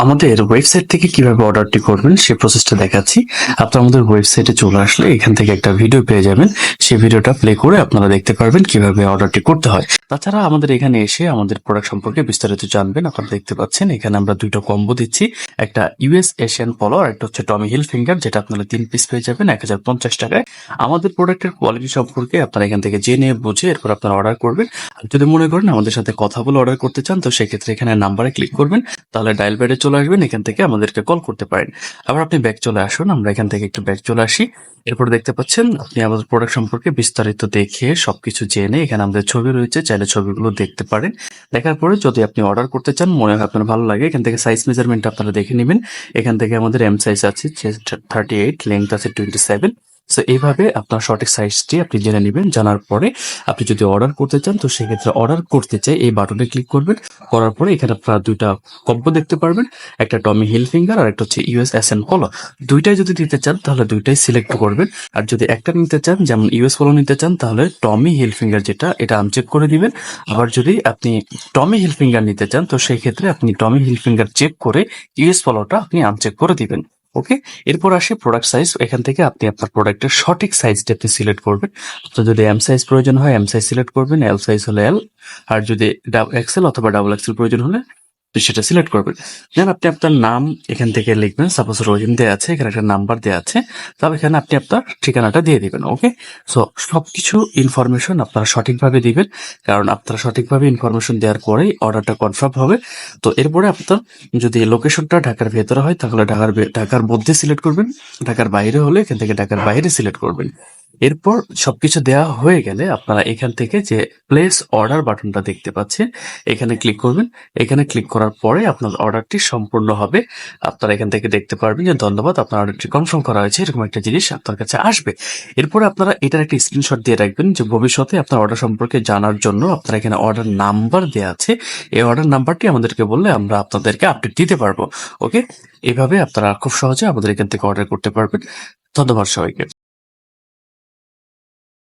আমাদের ওয়েবসাইট থেকে কিভাবে অর্ডারটি করবেন সেই প্রসেসটা দেখাচ্ছি। আপনারা আমাদের ওয়েবসাইটে চলে আসলে এখান থেকে একটা ভিডিও পেয়ে যাবেন। সেই ভিডিওটা প্লে করে আপনারা দেখতে পারবেন কিভাবে অর্ডারটি করতে হয়। তাছাড়া আমাদের এখানে এসে আমাদের প্রোডাক্ট সম্পর্কে বিস্তারিত জানবেন। আপনারা দেখতে পাচ্ছেন এখানে আমরা দুটো কম্বো দিচ্ছি, একটা ইউএস এশিয়ান পলো আর একটা হচ্ছে টমি হিল ফিঙ্গার, যেটা আপনারা 3 পিস পেয়ে যাবেন 1050 টাকায়। আমাদের প্রোডাক্টের কোয়ালিটি সম্পর্কে আপনারা এখান থেকে জেনে বুঝে এরপর আপনারা অর্ডার করবেন। আর যদি মনে করেন আমাদের সাথে কথা বলে অর্ডার করতে চান, তো সেক্ষেত্রে এখানে নাম্বারে ক্লিক করবেন, তাহলে ডায়াল প্যাডে চলে আসবেন, এখান থেকে আমাদেরকে কল করতে পারেন। আবার আপনি ব্যাক চলে আসুন, আমরা এখান থেকে একটু ব্যাক চলে আসি। এরপর দেখতে পাচ্ছেন আপনি আমাদের প্রোডাক্ট সম্পর্কে বিস্তারিত দেখে সবকিছু জেনে এখানে আমাদের ছবি রয়েছে, চাইলে ছবিগুলো দেখতে পারেন। দেখার পরে যদি আপনি অর্ডার করতে চান, মনে হয় আপনার ভালো লাগে, এখান থেকে সাইজ মেজারমেন্ট আপনারা দেখে নেবেন। এখান থেকে আমাদের এম সাইজ আছে 38, লেন্থ আছে 27। সো এইভাবে আপনার সঠিক সাইজটি আপনি জেনে নেবেন। জানার পরে আপনি যদি অর্ডার করতে চান, তো সেক্ষেত্রে অর্ডার করতে চাই এই বাটনে ক্লিক করবেন। করার পরে এখানে আপনারা দুইটা কম্বো দেখতে পারবেন, একটা টমি হিল ফিঙ্গার আর একটা হচ্ছে ইউএস এসএন পলো। দুইটাই যদি দিতে চান তাহলে দুইটাই সিলেক্ট করবেন। আর যদি একটা নিতে চান, যেমন ইউএস পলো নিতে চান, তাহলে টমি হিল ফিঙ্গার যেটা এটা আনচেক করে দিবেন। আবার যদি আপনি টমি হিল ফিঙ্গার নিতে চান, তো সেই ক্ষেত্রে আপনি টমি হিল ফিঙ্গার চেক করে ইউএস পলোটা আপনি আনচেক করে দিবেন। ওকে, এরপর আসে প্রোডাক্ট সাইজ। এখান থেকে আপনি আপনার প্রোডাক্টের সঠিক সাইজটা আপনি সিলেক্ট করবেন। আপনার যদি এম সাইজ প্রয়োজন হয় এম সাইজ সিলেক্ট করবেন, এল সাইজ হলে এল, আর যদি এক্সেল অথবা ডাবল এক্সেল প্রয়োজন হলে তো সেটা সিলেক্ট করবেন। দেন আপনি আপনার নাম এখান থেকে লিখবেন। সাপোজ রহিম দেওয়া আছে, এখানে একটা নাম্বার দেওয়া আছে, তাহলে এখানে আপনি আপনার ঠিকানাটা দিয়ে দিবেন। ওকে, সো সবকিছু ইনফরমেশন আপনারা সঠিকভাবে দিবেন, কারণ আপনারা সঠিকভাবে ইনফরমেশন দেওয়ার পরেই অর্ডারটা কনফার্ম হবে। তো এরপরে আপনার যদি লোকেশনটা ঢাকার ভেতরে হয় তাহলে ঢাকার মধ্যে সিলেক্ট করবেন, ঢাকার বাইরে হলে এখান থেকে ঢাকার বাইরে সিলেক্ট করবেন। এরপর সবকিছু দেওয়া হয়ে গেলে আপনারা এখান থেকে যে প্লেস অর্ডার বাটনটা দেখতে পাচ্ছেন, এখানে ক্লিক করবেন। এখানে ক্লিক করার পরে আপনার অর্ডারটি সম্পূর্ণ হবে। আপনারা এখান থেকে দেখতে পারবেন যে ধন্যবাদ, আপনার অর্ডারটি কনফার্ম করা হয়েছে, এরকম একটা জিনিস আপনার কাছে আসবে। এরপরে আপনারা এটার একটা স্ক্রিনশট দিয়ে রাখবেন, যে ভবিষ্যতে আপনার অর্ডার সম্পর্কে জানার জন্য আপনারা এখানে অর্ডার নাম্বার দেওয়া আছে, এই অর্ডার নাম্বারটি আমাদেরকে বললে আমরা আপনাদেরকে আপডেট দিতে পারবো। ওকে, এভাবে আপনারা খুব সহজে আমাদের এখান থেকে অর্ডার করতে পারবেন। ধন্যবাদ সবাইকে।